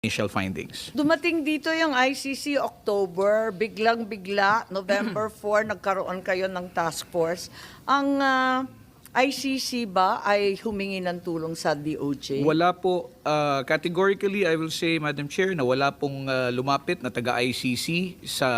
initial findings. Dumating dito yung ICC October, biglang-bigla, November 4, nagkaroon kayo ng task force. Ang ICC ba ay humingi ng tulong sa DOJ? Wala po, categorically I will say, Madam Chair, na wala pong lumapit na taga-ICC sa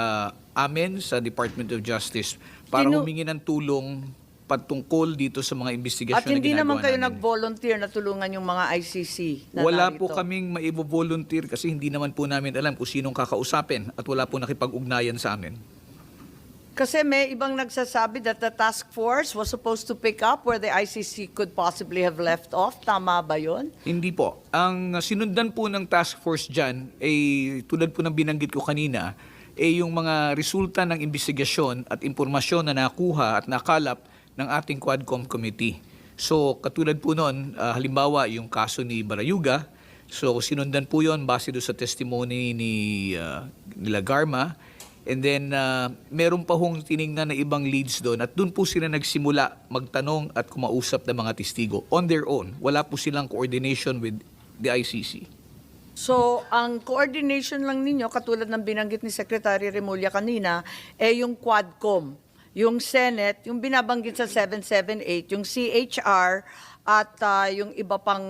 amin, sa Department of Justice, para humingi ng tulong patungkol dito sa mga investigasyon At hindi na ginagawa naman kayo namin. nag-volunteer na tulungan yung mga ICC na Wala narito? po kaming maibo-volunteer kasi hindi naman po namin alam kung sinong kakausapin at wala po nakipag-ugnayan sa amin. Kasi may ibang nagsasabi that the task force was supposed to pick up where the ICC could possibly have left off. Tama ba yun? Hindi po. Ang sinundan po ng task force dyan, tulad po ng binanggit ko kanina, yung mga resulta ng investigasyon at impormasyon na nakuha at nakalap ng ating Quadcom Committee. So katulad po noon, halimbawa yung kaso ni Barayuga, so sinundan po yon base doon sa testimony nila Garma, and then meron pa hong tiningnan na ibang leads doon at doon po sila nagsimula magtanong at kumausap ng mga testigo on their own. Wala po silang coordination with the ICC. So, ang coordination lang ninyo, katulad ng binanggit ni Secretary Remulla kanina, yung Quadcom, yung Senate, yung binabanggit sa 778, yung CHR, at yung iba pang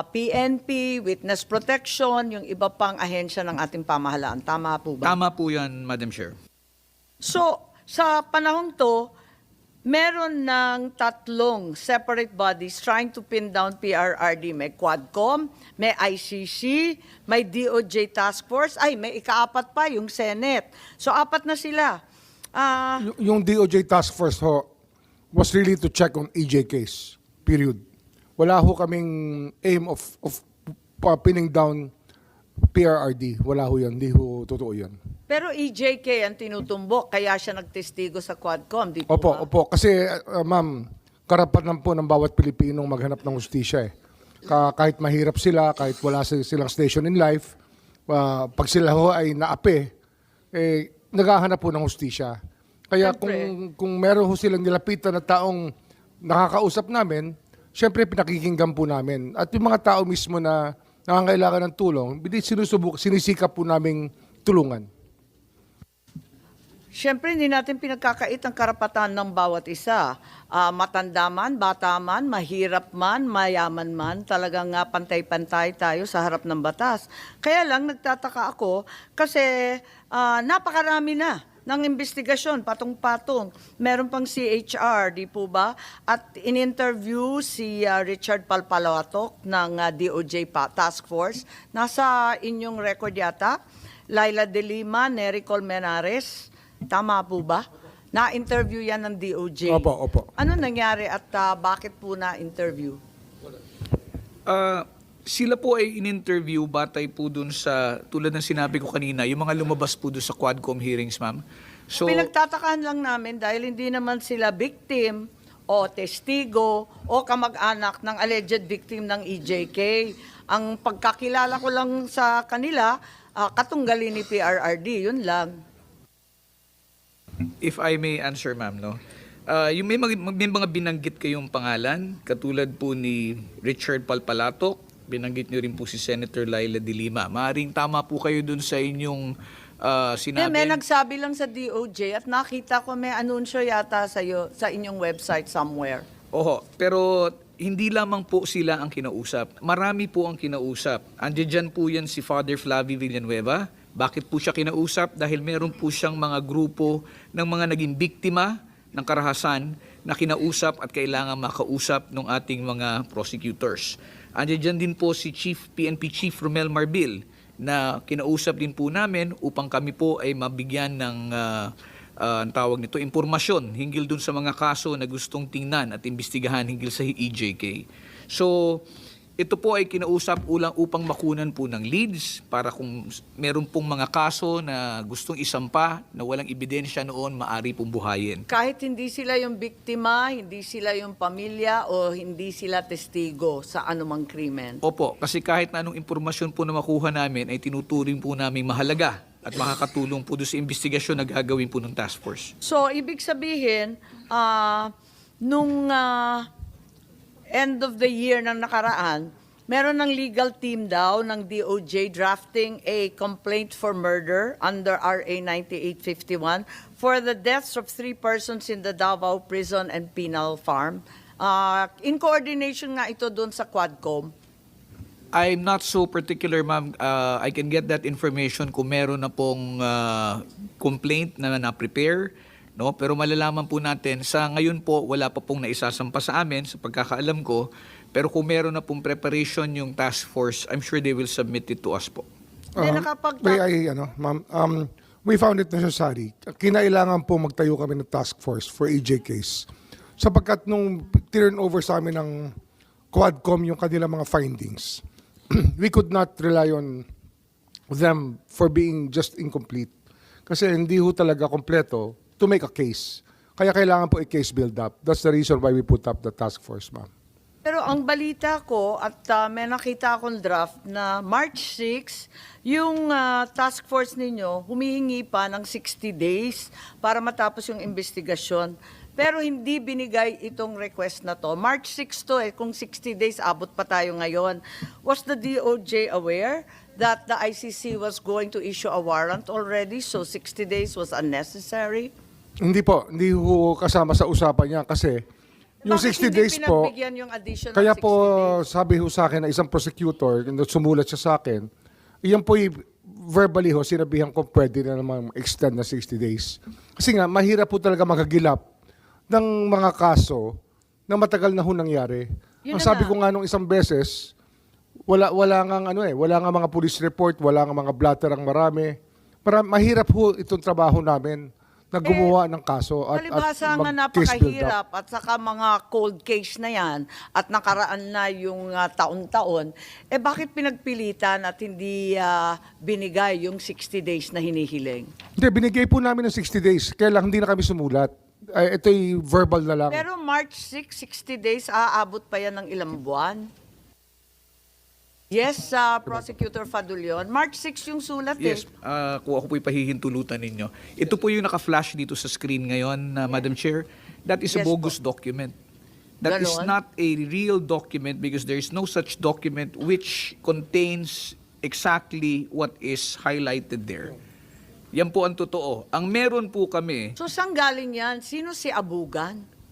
PNP, Witness Protection, yung iba pang ahensya ng ating pamahalaan. Tama po ba? Tama po yan, Madam Chair. So, sa panahong to, meron ng tatlong separate bodies trying to pin down PRRD. May Quadcom, may ICC, may DOJ Task Force, may ikaapat pa, yung Senate. So, apat na sila. Yung DOJ task force ho was really to check on EJ case, period. Wala ho kaming aim of pinning down PRRD. Wala ho yan. Hindi ho totoo yan. Pero EJK ang tinutumbok, kaya siya nagtestigo sa Quadcom, di po Opo, ba? opo. Kasi, ma'am, karapatan po ng bawat Pilipinong maghanap ng hustisya eh. Kahit mahirap sila, kahit wala silang station in life, pag sila ho ay naapi, naghahanap po ng hustisya. Kaya kung meron ho silang nilapitan na taong nakakausap namin, syempre pinakikinggan po namin. At yung mga tao mismo na nangangailangan ng tulong, sinisikap po naming tulungan. Siyempre, hindi natin pinagkakait ang karapatan ng bawat isa. Matanda man, bata man, mahirap man, mayaman man, talagang pantay-pantay tayo sa harap ng batas. Kaya lang, nagtataka ako kasi napakarami na ng investigasyon, patong-patong. Meron pang CHR, di po ba? At in-interview si Richard Palpalawatok ng DOJ Task Force. Nasa inyong record yata, Laila De Lima, Nery Colmenares. Tama po ba? Na-interview yan ng DOJ. Opo, opo. Ano nangyari at bakit po na-interview? Sila po ay in-interview batay po dun sa, tulad ng sinabi ko kanina, yung mga lumabas po dun sa Quadcom hearings, ma'am. So, Pinagtatakaan lang namin dahil hindi naman sila victim o testigo o kamag-anak ng alleged victim ng EJK. Ang pagkakilala ko lang sa kanila, katunggali ni PRRD, yun lang. if I may answer, ma'am, no? Yung may mga binanggit kayong pangalan, katulad po ni Richard Palpalatok, binanggit niyo rin po si Senator Laila De Lima. Maaring tama po kayo dun sa inyong sinabi. May nagsabi lang sa DOJ at nakita ko may anunsyo yata sa inyong website somewhere. Oho, pero hindi lamang po sila ang kinausap. Marami po ang kinausap. Andiyan dyan po yan si Father Flavie Villanueva. Bakit po siya kinausap? Dahil meron po siyang mga grupo ng mga naging biktima ng karahasan na kinausap at kailangan makausap ng ating mga prosecutors. Andiyan dyan din po si PNP Chief Romel Marbil na kinausap din po namin upang kami po ay mabigyan ng ang tawag nito, impormasyon hinggil dun sa mga kaso na gustong tingnan at imbestigahan hinggil sa EJK. So, ito po ay kinausap upang makunan po ng leads para kung meron pong mga kaso na gustong isampa na walang ebidensya noon, maari pong buhayin. Kahit hindi sila yung biktima, hindi sila yung pamilya, o hindi sila testigo sa anumang krimen. Opo, kasi kahit na anong impormasyon po na makuha namin ay tinuturing po namin mahalaga at makakatulong po doon sa investigasyon na gagawin po ng task force. So, ibig sabihin, nung end of the year ng nakaraan, Meron ng legal team daw ng DOJ drafting a complaint for murder under RA 9851 for the deaths of 3 persons in the Davao Prison and Penal Farm. In coordination nga ito doon sa Quadcom. I'm not so particular, ma'am. I can get that information kung meron na pong complaint na na-prepare. No? Pero malalaman po natin, sa ngayon po, wala pa pong naisasampa sa amin, sa pagkakaalam ko. Pero kung meron na pong preparation yung task force, I'm sure they will submit it to us po. Ma'am, we found it necessary. Kinailangan po magtayo kami ng task force for EJ case. Sapagkat nung turn over sa amin ng Quadcom yung kanilang mga findings, we could not rely on them for being just incomplete. Kasi hindi ho talaga kompleto to make a case. Kaya kailangan po i-case build up. That's the reason why we put up the task force, ma'am. Pero ang balita ko at may nakita akong draft na March 6, yung task force ninyo humihingi pa ng 60 days para matapos yung investigasyon. Pero hindi binigay itong request na to. March 6 to kung 60 days abot pa tayo ngayon. Was the DOJ aware that the ICC was going to issue a warrant already, so 60 days was unnecessary? Hindi po, hindi ho kasama sa usapan niya kasi yung Bakit 60 days hindi po, pinagbigyan yung additional kaya 60 po days? sabi ho sa akin na isang prosecutor, sumulat siya sa akin, iyan po verbally ho, sinabihan ko pwede na naman extend na 60 days. Kasi nga, mahirap po talaga magagilap ng mga kaso na matagal na ho nangyari. Yun Ang na sabi nga. ko nga nung isang beses, wala nga mga police report, wala nga mga blatter ang marami. Para mahirap ho itong trabaho namin na gumawa ng kaso at Palibhasa nga mag-case build up. napakahirap at saka mga cold case na yan at nakaraan na yung taon-taon, bakit pinagpilitan at hindi binigay yung 60 days na hinihiling? Hindi, binigay po namin ng 60 days. Kaya lang hindi na kami sumulat. Ito'y verbal na lang. Pero March 6, 60 days, aabot pa yan ng ilang buwan? Yes, Prosecutor Fadulion. March 6 yung sulat Yes, kung ako po'y pahihintulutan ninyo. Ito po yung naka-flash dito sa screen ngayon, Madam Chair. That is a Yes bogus document. That is Ganon? not a real document because there is no such document which contains exactly what is highlighted there. Yan po ang totoo. Ang meron po kami, So saan galing yan? Sino si Abugan?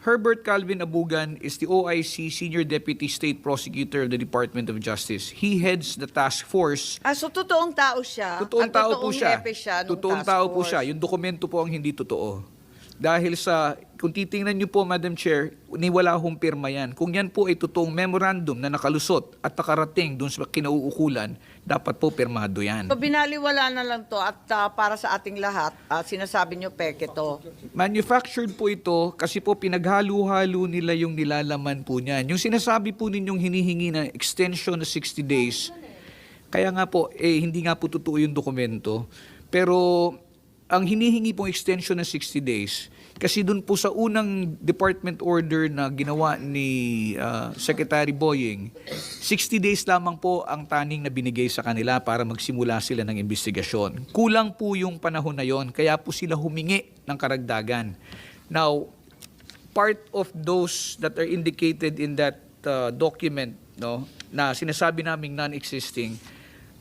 Herbert Calvin Abugan is the OIC Senior Deputy State Prosecutor of the Department of Justice. He heads the task force. So totoong tao siya? Totoong at tao po totoong siya. hepe siya nung Totoong task tao po force? siya. Yung dokumento po ang hindi totoo. Dahil sa, kung titingnan niyo po, Madam Chair, wala hong pirma yan. Kung yan po ay totoong memorandum na nakalusot at nakarating doon sa kinauukulan, dapat po pirmado yan. So binaliwala na lang to at para sa ating lahat, sinasabi nyo peke to. Manufactured po ito kasi po pinaghalo-halo nila yung nilalaman po niyan. Yung sinasabi po ninyong hinihingi na extension na 60 days, kaya nga po, hindi nga po totoo yung dokumento. Pero ang hinihingi pong extension na 60 days, kasi dun po sa unang department order na ginawa ni Secretary Boying, 60 days lamang po ang taning na binigay sa kanila para magsimula sila ng investigasyon. Kulang po yung panahon na yon, kaya po sila humingi ng karagdagan. Now, part of those that are indicated in that document, no, na sinasabi naming non-existing,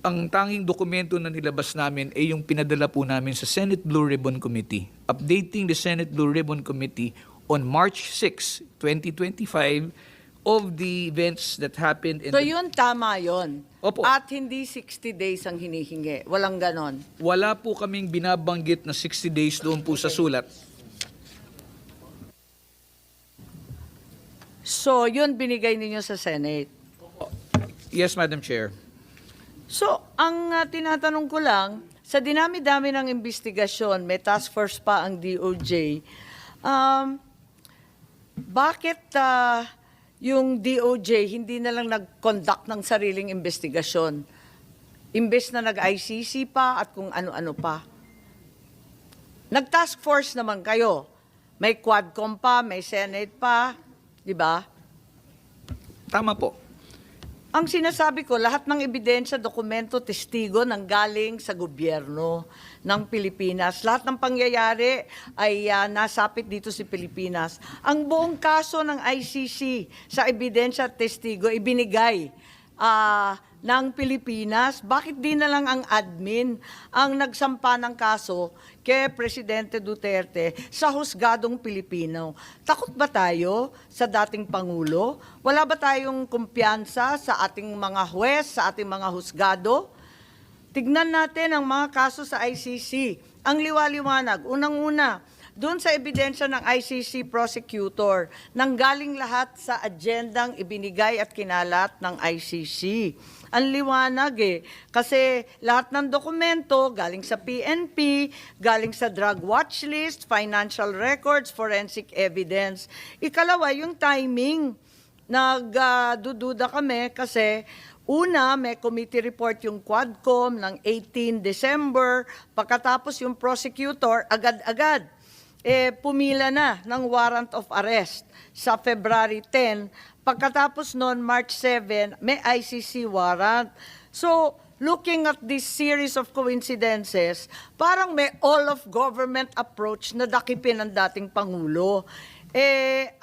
ang tanging dokumento na nilabas namin ay yung pinadala po namin sa Senate Blue Ribbon Committee, updating the Senate Blue Ribbon Committee on March 6, 2025 of the events that happened in So yun, tama yun. Opo. At hindi 60 days ang hinihingi. Walang ganon. Wala po kaming binabanggit na 60 days doon po sa sulat. So yun binigay ninyo sa Senate. Yes, Madam Chair. So, ang tinatanong ko lang, sa dinami-dami ng investigasyon, may task force pa ang DOJ, bakit yung DOJ hindi na lang nag-conduct ng sariling investigasyon? Imbes na nag-ICC pa at kung ano-ano pa. Nag-task force naman kayo. May Quadcom pa, may Senate pa, di ba? Tama po. Ang sinasabi ko, lahat ng ebidensya, dokumento, testigo nang galing sa gobyerno ng Pilipinas. Lahat ng pangyayari ay nasapit dito sa Pilipinas. Ang buong kaso ng ICC sa ebidensya at testigo ibinigay ng Pilipinas? Bakit di na lang ang admin ang nagsampa ng kaso kay Presidente Duterte sa husgadong Pilipino? Takot ba tayo sa dating Pangulo? Wala ba tayong kumpiyansa sa ating mga huwes, sa ating mga husgado? Tignan natin ang mga kaso sa ICC. Ang liwaliwanag, unang-una, doon sa ebidensya ng ICC prosecutor, nanggaling lahat sa agendang ibinigay at kinalat ng ICC. Ang liwanag kasi lahat ng dokumento galing sa PNP, galing sa drug watch list, financial records, forensic evidence. Ikalawa, yung timing. Nagdududa kami kasi una, may committee report yung Quadcom ng 18 December, pagkatapos yung prosecutor, agad-agad pumila na ng warrant of arrest sa February 10. Pagkatapos noon, March 7, may ICC warrant. So, looking at this series of coincidences, parang may all-of-government approach na dakipin ng dating Pangulo.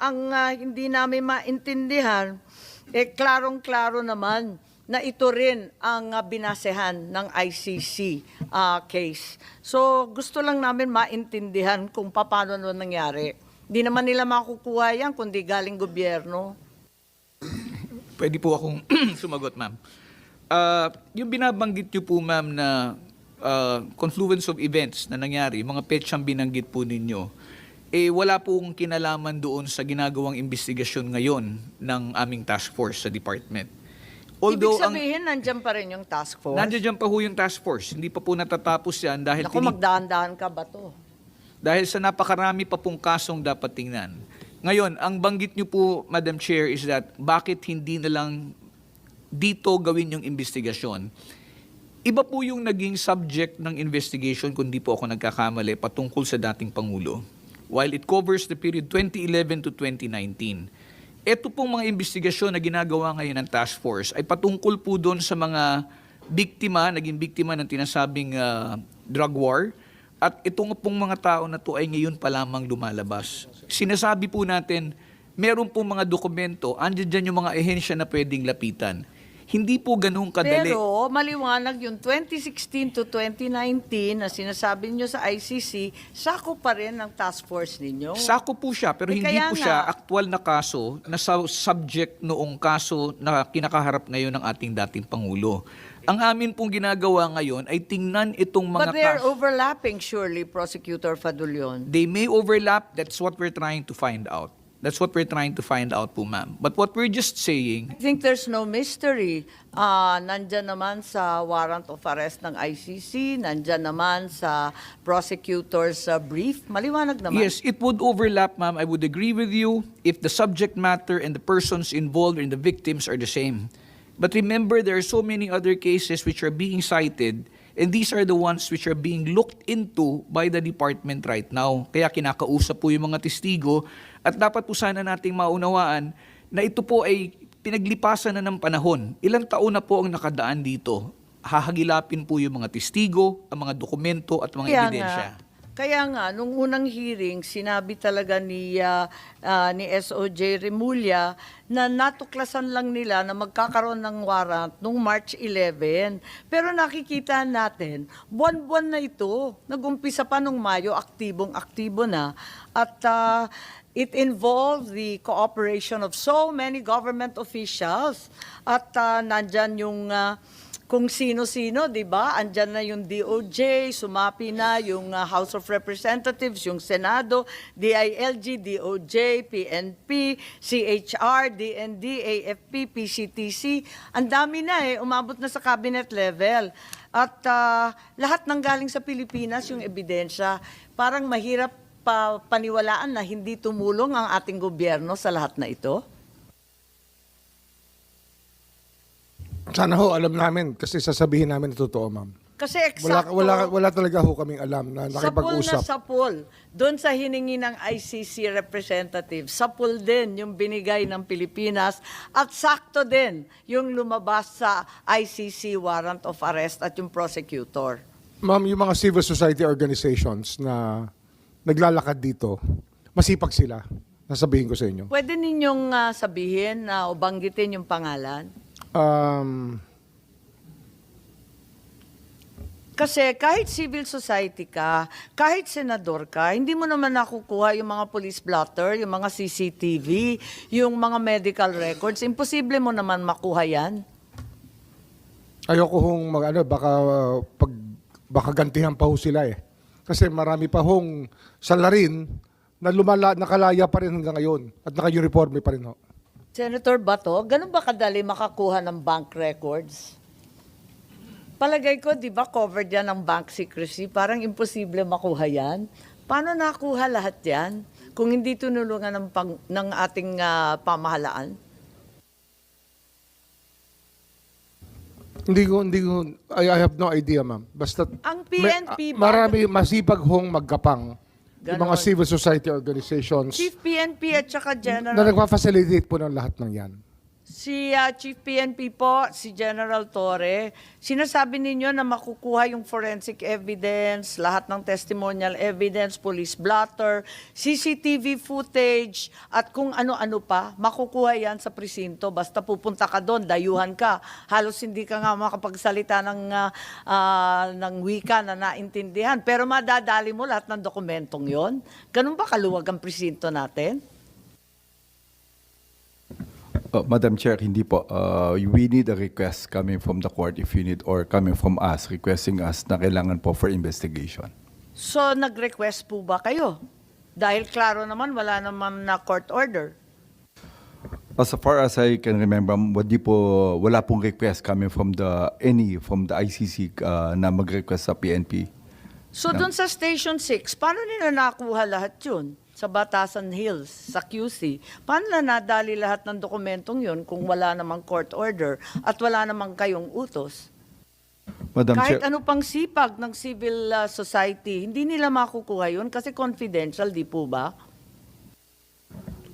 Ang hindi namin maintindihan, klarong-klaro naman na ito rin ang binasehan ng ICC case. So gusto lang namin maintindihan kung paano nangyari. Hindi naman nila makukuha yan kundi galing gobyerno. Pwede po akong sumagot, ma'am. Yung binabanggit niyo po, ma'am, na confluence of events na nangyari, mga petsang binanggit po ninyo, wala pong kinalaman doon sa ginagawang investigasyon ngayon ng aming task force sa department. Ibig sabihin, nandyan pa rin yung task force? Nandiyan pa ho yung task force. Hindi pa po natatapos yan dahil Naku, magdahan-dahan ka ba to? dahil sa napakarami pa pong kasong dapat tingnan. Ngayon, ang banggit niyo po, Madam Chair, is that bakit hindi na lang dito gawin yung investigasyon? Iba po yung naging subject ng investigation, kung di po ako nagkakamali, patungkol sa dating Pangulo. While it covers the period 2011 to 2019. Ito pong mga investigasyon na ginagawa ngayon ng task force ay patungkol po doon sa mga biktima, naging biktima ng tinasabing drug war. At itong pong mga tao na to ay ngayon pa lamang lumalabas. Sinasabi po natin, meron pong mga dokumento, andyan dyan yung mga ehensya na pwedeng lapitan. Hindi po ganun kadali. Pero maliwanag yung 2016 to 2019 na sinasabi nyo sa ICC, sako pa rin ng task force ninyo. Sako po siya, pero hindi kaya po nga, siya aktual na kaso na subject noong kaso na kinakaharap ngayon ng ating dating Pangulo. Ang amin pong ginagawa ngayon ay tingnan itong mga but they're kaso. overlapping surely, Prosecutor Fadulion. They may overlap, that's what we're trying to find out. That's what we're trying to find out po, ma'am. But what we're just saying, I think there's no mystery. Nandyan naman sa warrant of arrest ng ICC, nandyan naman sa prosecutor's brief. Maliwanag naman. yes, it would overlap, ma'am. I would agree with you if the subject matter and the persons involved and the victims are the same. But remember, there are so many other cases which are being cited, and these are the ones which are being looked into by the department right now. Kaya kinakausap po yung mga testigo at dapat po sana nating maunawaan na ito po ay pinaglipasan na ng panahon. Ilang taon na po ang nakadaan dito. Hahagilapin po yung mga testigo, ang mga dokumento at mga ebidensya. Kaya nga, nung unang hearing, sinabi talaga ni SOJ Remulla na natuklasan lang nila na magkakaroon ng warrant nung March 11. Pero nakikita natin, buwan-buwan na ito. Nag-umpisa pa nung Mayo, aktibong-aktibo na. At it involved the cooperation of so many government officials. At nandyan yung kung sino-sino, di ba? Andyan na yung DOJ, sumapi na yung House of Representatives, yung Senado, DILG, DOJ, PNP, CHR, DND, AFP, PCTC. Ang dami na umabot na sa cabinet level. At lahat ng galing sa Pilipinas, yung ebidensya, parang mahirap paniwalaan na hindi tumulong ang ating gobyerno sa lahat na ito. Sana ho, alam namin kasi sasabihin namin na totoo, ma'am. Kasi eksakto, Wala talaga ho kaming alam na nakipag-usap. sapul. Doon sa hiningi ng ICC representative, sapul din yung binigay ng Pilipinas at sakto din yung lumabas sa ICC warrant of arrest at yung prosecutor. Ma'am, yung mga civil society organizations na naglalakad dito, masipag sila. Nasabihin ko sa inyo. Pwede ninyong sabihin na o banggitin yung pangalan? Kasi kahit civil society ka, kahit senador ka, hindi mo naman nakukuha yung mga police blotter, yung mga CCTV, yung mga medical records. Imposible mo naman makuha yan. Ayoko hong baka gantihan pa ho sila eh. Kasi marami pa hong salarin na nakalaya pa rin hanggang ngayon at naka-uniforme pa rin ho. Senator Bato, ganun ba kadali makakuha ng bank records? Palagay ko, di ba, covered yan ng bank secrecy? Parang imposible makuha yan. Paano nakuha lahat yan kung hindi tunulungan ng ating pamahalaan? I have no idea, ma'am. Basta Ang PNP ba? marami masipag hong magkapang yung mga Ganon. civil society organizations Chief PNP at saka na General nagpa-facilitate po ng lahat ng yan. Si Chief PNP po, si General Torre, sinasabi ninyo na makukuha yung forensic evidence, lahat ng testimonial evidence, police blotter, CCTV footage, at kung ano-ano pa, makukuha yan sa presinto. Basta pupunta ka doon, dayuhan ka. Halos hindi ka nga makapagsalita ng wika na naintindihan. Pero madadali mo lahat ng dokumentong yon. Ganun ba kaluwag ang presinto natin? Madam Chair, hindi po. We need a request coming from the court if you need or coming from us, requesting us na kailangan po for investigation. So, nag-request po ba kayo? Dahil klaro naman, wala naman na court order. As far as I can remember, wala pong request coming from the ICC na mag-request sa PNP. So, dun sa Station 6, paano nila nakuha lahat yun? Sa Batasan Hills, sa QC. Paano na nadali lahat ng dokumentong yun kung wala namang court order at wala namang kayong utos? Madam Kahit Chair, ano pang sipag ng civil society, hindi nila makukuha yun kasi confidential, di po ba?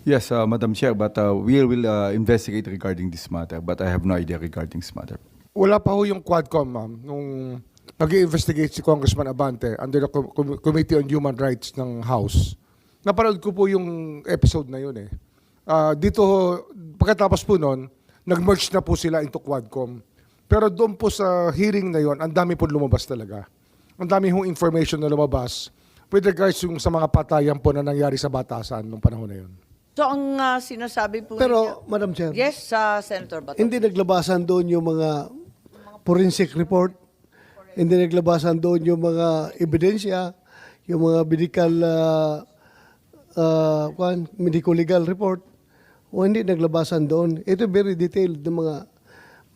yes, Madam Chair, but we will investigate regarding this matter, but I have no idea regarding this matter. Wala pa ho yung Quadcom, ma'am, nung nag-i-investigate si Congressman Abante under the Committee on Human Rights ng House. Napanood ko po yung episode na yun eh. Dito, pagkatapos po nun, nag-merge na po sila into Quadcom. Pero doon po sa hearing na yun, ang dami po lumabas talaga. Ang dami hong information na lumabas with regards yung sa mga patayan po na nangyari sa Batasan nung panahon na yun. So, ang sinasabi po Pero, Madam Chair, yes, Senator Bato. hindi naglabasan doon yung mga forensic report, hindi naglabasan doon yung mga ebidensya, yung mga medico-legal report, o hindi naglabasan doon. Ito very detailed ng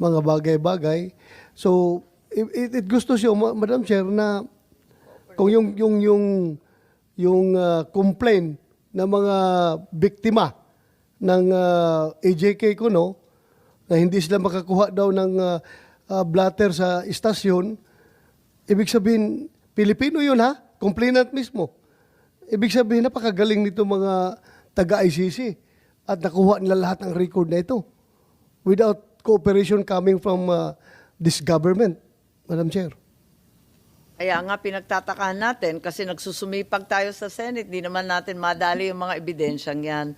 mga bagay-bagay. So, it gusto siya, Madam Chair, na kung yung complaint ng mga biktima ng AJK Kuno, na hindi sila makakuha daw ng blatter sa istasyon, ibig sabihin, Pilipino yun ha? Complainant mismo. Ibig sabihin, napakagaling nito mga taga-ICC at nakuha nila lahat ng record na ito without cooperation coming from this government, Madam Chair. Kaya nga pinagtatakahan natin kasi nagsusumipag tayo sa Senate, di naman natin madali yung mga ebidensyang yan.